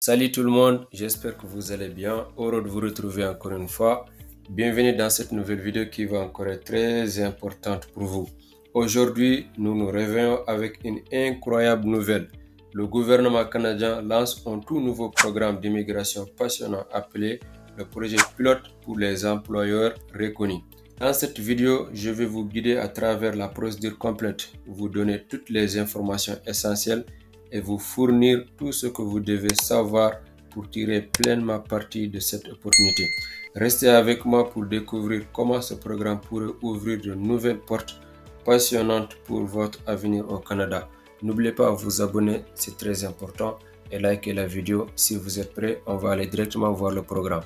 Salut tout le monde, j'espère que vous allez bien. Heureux de vous retrouver encore une fois. Bienvenue dans cette nouvelle vidéo qui va encore être très importante pour vous. Aujourd'hui, nous nous réveillons avec une incroyable nouvelle. Le gouvernement canadien lance un tout nouveau programme d'immigration passionnant appelé le projet pilote pour les employeurs reconnus. Dans cette vidéo, je vais vous guider à travers la procédure complète, vous donner toutes les informations essentielles et vous fournir tout ce que vous devez savoir pour tirer pleinement parti de cette opportunité. Restez avec moi pour découvrir comment ce programme pourrait ouvrir de nouvelles portes passionnantes pour votre avenir au Canada. N'oubliez pas de vous abonner, c'est très important, et likez la vidéo. Si vous êtes prêts, on va aller directement voir le programme.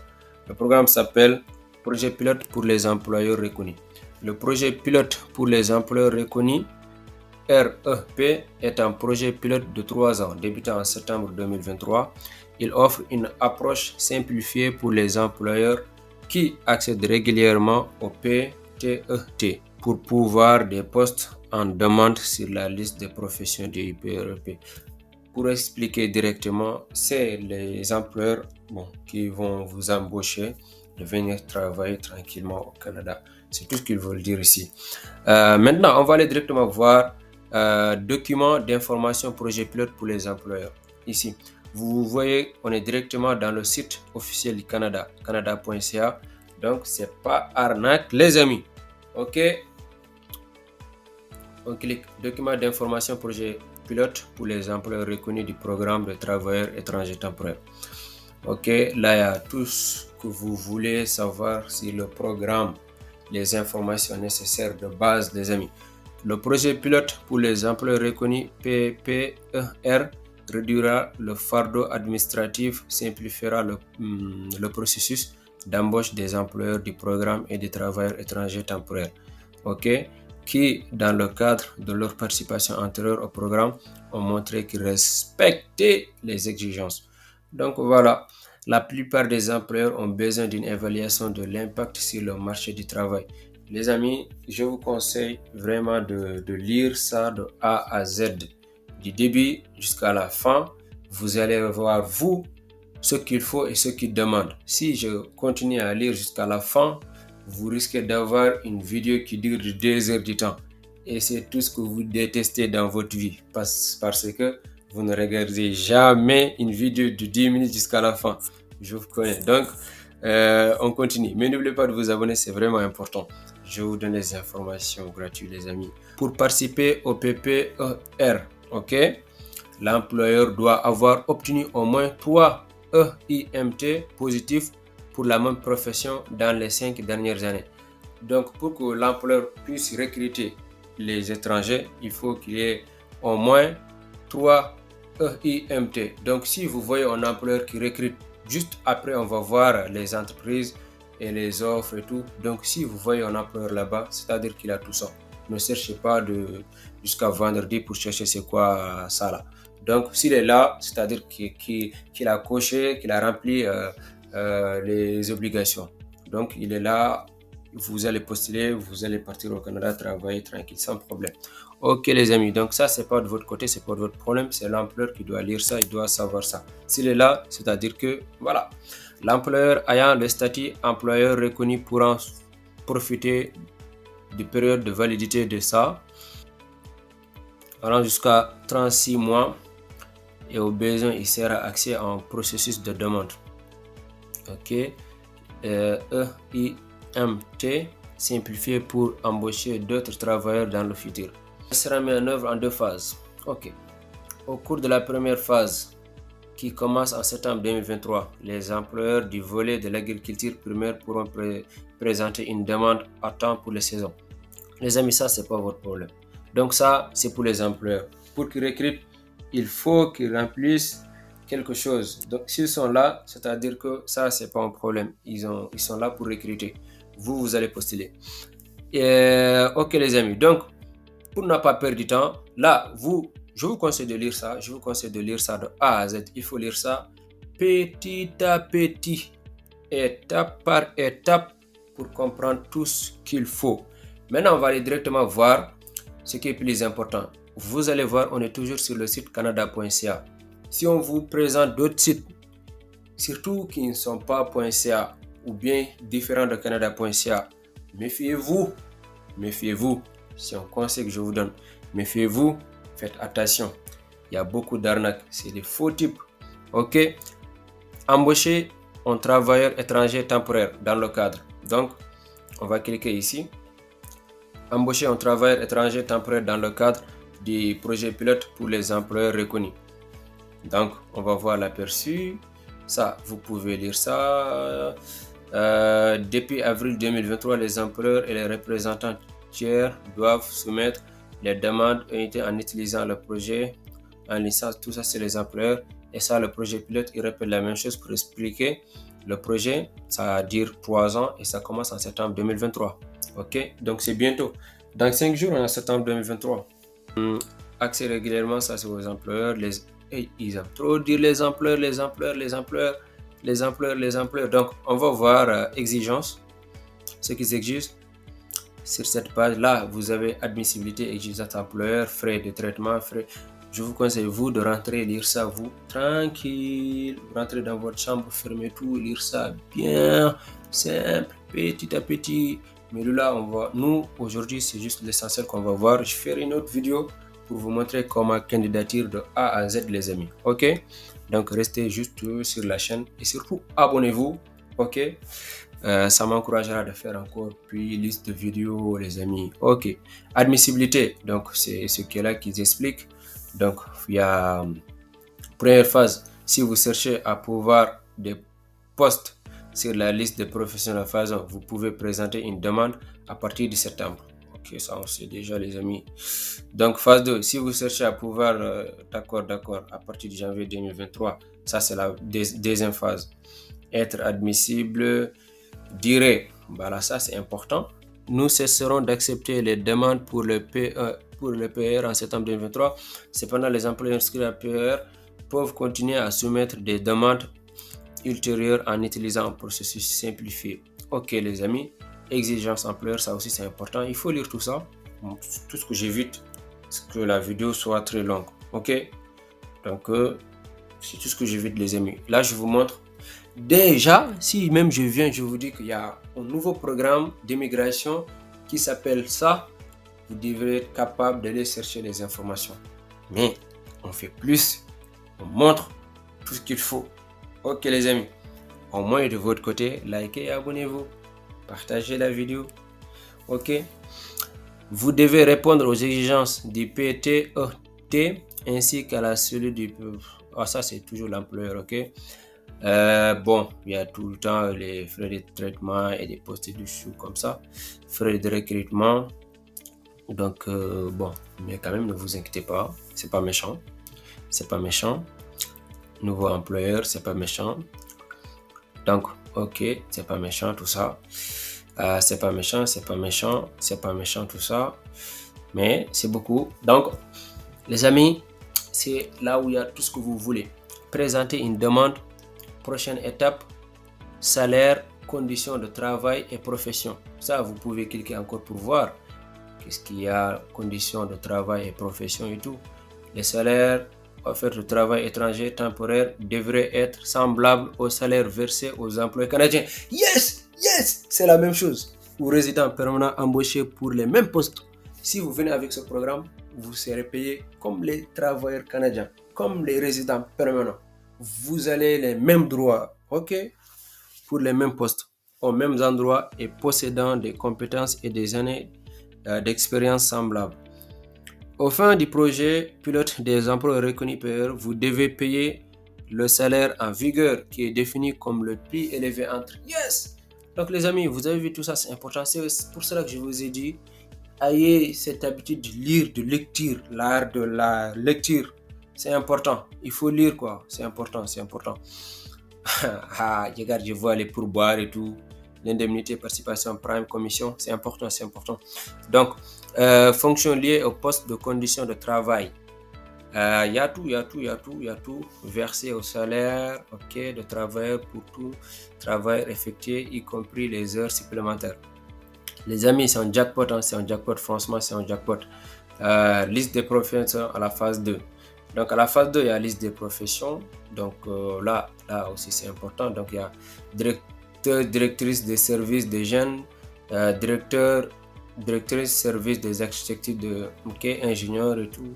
Le programme s'appelle Projet pilote pour les employeurs reconnus. Le projet pilote pour les employeurs reconnus REP est un projet pilote de 3 ans débutant en septembre 2023. Il offre une approche simplifiée pour les employeurs qui accèdent régulièrement au PTET pour pouvoir des postes en demande sur la liste des professions du REP. Pour expliquer directement, c'est les employeurs qui vont vous embaucher de venir travailler tranquillement au Canada. C'est tout ce qu'ils veulent dire ici. Maintenant, on va aller directement voir document d'information projet pilote pour les employeurs. Ici, vous voyez, on est directement dans le site officiel du Canada, canada.ca. Donc, c'est pas arnaque, les amis. OK. On clique document d'information projet pilote pour les employeurs reconnus du programme de travailleurs étrangers temporaires. OK, là, il y a tout ce que vous voulez savoir sur le programme, les informations nécessaires de base, les amis. Le projet pilote pour les emplois reconnus PPER réduira le fardeau administratif, simplifiera le processus d'embauche des employeurs du programme et des travailleurs étrangers temporaires, qui, dans le cadre de leur participation antérieure au programme, ont montré qu'ils respectaient les exigences. Donc voilà, la plupart des employeurs ont besoin d'une évaluation de l'impact sur le marché du travail. Les amis, je vous conseille vraiment de lire ça de A à Z, du début jusqu'à la fin. Vous allez voir, vous, ce qu'il faut et ce qu'il demande. Si je continue à lire jusqu'à la fin, vous risquez d'avoir une vidéo qui dure 2 heures du temps. Et c'est tout ce que vous détestez dans votre vie. Parce que vous ne regardez jamais une vidéo de 10 minutes jusqu'à la fin. Je vous connais. Donc, on continue. Mais n'oubliez pas de vous abonner, c'est vraiment important. Je vous donne les informations gratuites, les amis. Pour participer au PPER, l'employeur doit avoir obtenu au moins 3 EIMT positifs pour la même profession dans les 5 dernières années. Donc, pour que l'employeur puisse recruter les étrangers, il faut qu'il y ait au moins 3 EIMT. Donc, si vous voyez un employeur qui recrute, juste après, on va voir les entreprises et les offres et tout. Donc, si vous voyez un employeur là-bas, c'est-à-dire qu'il a tout ça. Ne cherchez pas jusqu'à vendredi pour chercher c'est quoi ça là. Donc, s'il est là, c'est-à-dire qu'il a coché, qu'il a rempli les obligations. Donc, il est là, vous allez postuler, vous allez partir au Canada, travailler tranquille, sans problème. Ok les amis, donc ça c'est pas de votre côté, c'est pas de votre problème, c'est l'employeur qui doit lire ça, il doit savoir ça. S'il est là, c'est-à-dire que voilà, l'employeur ayant le statut employeur reconnu pourra profiter de période de validité de ça, allant jusqu'à 36 mois, et au besoin il sera accès à un processus de demande. EIMT simplifié pour embaucher d'autres travailleurs dans le futur. Il sera mis en œuvre en 2 phases. Au cours de la première phase, qui commence en septembre 2023, les employeurs du volet de l'agriculture primaire pourront présenter une demande à temps pour les saisons. Les amis, ça, c'est pas votre problème. Donc ça, c'est pour les employeurs. Pour qu'ils recrutent, il faut qu'ils remplissent quelque chose. Donc s'ils sont là, c'est-à-dire que ça, c'est pas un problème. Ils sont là pour recruter. Vous allez postuler. Ok les amis, donc pour ne pas perdre du temps, là, je vous conseille de lire ça. Je vous conseille de lire ça de A à Z. Il faut lire ça petit à petit, étape par étape, pour comprendre tout ce qu'il faut. Maintenant, on va aller directement voir ce qui est plus important. Vous allez voir, on est toujours sur le site canada.ca. Si on vous présente d'autres sites surtout qui ne sont pas .ca ou bien différents de Canada.ca. Méfiez-vous, méfiez-vous. C'est un conseil que je vous donne. Méfiez-vous, faites attention. Il y a beaucoup d'arnaques, c'est des faux types. Ok, embaucher un travailleur étranger temporaire dans le cadre. Donc, on va cliquer ici. Embaucher un travailleur étranger temporaire dans le cadre du projet pilote pour les employeurs reconnus. Donc, on va voir l'aperçu. Ça, vous pouvez lire ça. Depuis avril 2023, les employeurs et les représentants tiers doivent soumettre les demandes unités en utilisant le projet en licence. Tout ça, c'est les employeurs. Et ça, le projet pilote, il répète la même chose pour expliquer. Le projet, ça va dire 3 ans et ça commence en septembre 2023. Ok, donc c'est bientôt. Dans 5 jours, en septembre 2023. Accès régulièrement, ça c'est aux employeurs. Ils aiment trop dire les employeurs. Donc, on va voir exigence, ce qu'ils exigent. Sur cette page-là, vous avez admissibilité, exigence employeur, frais de traitement, frais. Je vous conseille, vous, de rentrer, lire ça, vous, tranquille. Rentrez dans votre chambre, fermez tout, lire ça bien, simple, petit à petit. Mais là, nous, aujourd'hui, c'est juste l'essentiel qu'on va voir. Je ferai une autre vidéo pour vous montrer comment candidature de A à Z, les amis. Ok? Donc, restez juste sur la chaîne et surtout, abonnez-vous. Ok? Ça m'encouragera de faire encore plus liste de vidéos, les amis. Ok. Admissibilité. Donc, c'est ce qui est là qu'ils expliquent. Donc, il y a première phase. Si vous cherchez à pouvoir des postes sur la liste des professionnels phase 1, vous pouvez présenter une demande à partir de septembre. Ok, ça on sait déjà, les amis. Donc, phase 2, si vous cherchez à pouvoir, d'accord, à partir de janvier 2023, ça c'est la deuxième phase. Être admissible, durée, voilà, ça c'est important. Nous cesserons d'accepter les demandes pour le PER en septembre 2023. Cependant, les employés inscrits à PER peuvent continuer à soumettre des demandes ultérieures en utilisant un processus simplifié. Ok, les amis, exigence employeur, ça aussi c'est important. Il faut lire tout ça. Tout ce que j'évite, c'est que la vidéo soit très longue. Ok, donc c'est tout ce que j'évite, les amis. Là, je vous montre. Déjà, si même je viens, je vous dis qu'il y a un nouveau programme d'immigration qui s'appelle ça, vous devrez être capable d'aller chercher les informations. Mais on fait plus, on montre tout ce qu'il faut. Ok les amis, au moins de votre côté, likez et abonnez-vous, partagez la vidéo. Ok, vous devez répondre aux exigences du PTET ainsi qu'à la cellule du... ça c'est toujours l'employeur, ok. Bon, il y a tout le temps les frais de traitement et des postes de chou comme ça, frais de recrutement. Donc, bon, mais quand même, ne vous inquiétez pas, c'est pas méchant. C'est pas méchant. Nouveau employeur, c'est pas méchant. Donc, ok, c'est pas méchant tout ça. C'est pas méchant, tout ça. Mais c'est beaucoup. Donc, les amis, c'est là où il y a tout ce que vous voulez. Présenter une demande. Prochaine étape, salaire, conditions de travail et profession. Ça, vous pouvez cliquer encore pour voir qu'est-ce qu'il y a, conditions de travail et profession et tout. Les salaires offerts de travail étranger temporaire devraient être semblables aux salaires versés aux employés canadiens. Yes, c'est la même chose. Ou résidents permanents embauchés pour les mêmes postes. Si vous venez avec ce programme, vous serez payé comme les travailleurs canadiens, comme les résidents permanents. Vous allez les mêmes droits, ok, pour les mêmes postes, aux mêmes endroits et possédant des compétences et des années d'expérience semblables. Au fin du projet pilote des emplois reconnus payeurs, vous devez payer le salaire en vigueur qui est défini comme le plus élevé entre. Yes! Donc les amis, vous avez vu tout ça, c'est important. C'est pour cela que je vous ai dit, ayez cette habitude de lire, de lecture, l'art de la lecture. C'est important. Il faut lire quoi. C'est important. Regarde, je vois les pourboires et tout. L'indemnité, participation, prime, commission. C'est important. Donc, fonctions liées au poste de conditions de travail. Il y a tout. Versé au salaire, ok, de travailleur pour tout travail effectué, y compris les heures supplémentaires. Les amis, c'est un jackpot, franchement, c'est un jackpot. Liste des professionnels à la phase 2. Donc à la phase 2, il y a la liste des professions. Donc là aussi c'est important. Donc il y a directeur, directrice des services des jeunes, directeur, directrice service des architectes de ingénieurs et tout.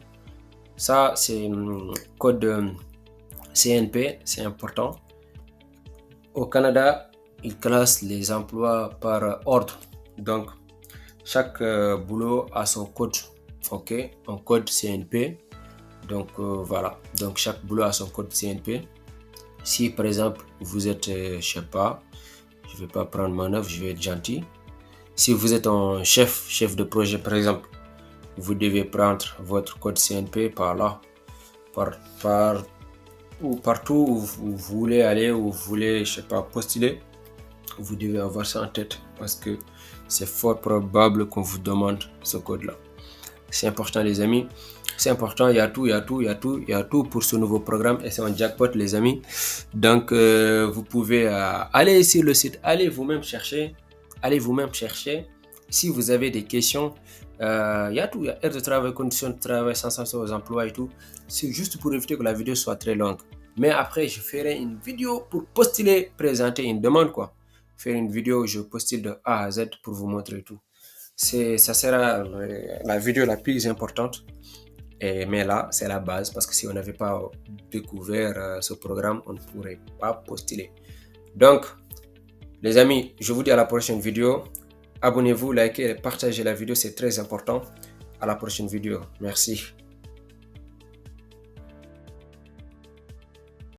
Ça c'est code CNP, c'est important. Au Canada, ils classent les emplois par ordre. Donc chaque boulot a son code, un code CNP. Donc voilà, donc chaque boulot a son code CNP. Si par exemple vous êtes, je sais pas, je vais pas prendre mon œuvre, je vais être gentil. Si vous êtes un chef de projet par exemple, vous devez prendre votre code CNP par là, ou partout où vous voulez aller, où vous voulez, je sais pas, postuler, vous devez avoir ça en tête parce que c'est fort probable qu'on vous demande ce code-là. C'est important les amis. C'est important, il y a tout pour ce nouveau programme et c'est un jackpot les amis. Donc vous pouvez aller sur le site, allez vous-même chercher. Si vous avez des questions, il y a tout, il y a aire de travail, conditions de travail, sensibilisation aux emplois et tout. C'est juste pour éviter que la vidéo soit très longue. Mais après, je ferai une vidéo pour postuler, présenter une demande quoi. Faire une vidéo où je postule de A à Z pour vous montrer tout. Ça sera la vidéo la plus importante. Mais là, c'est la base parce que si on n'avait pas découvert ce programme, on ne pourrait pas postuler. Donc, les amis, je vous dis à la prochaine vidéo. Abonnez-vous, likez et partagez la vidéo, c'est très important. À la prochaine vidéo. Merci.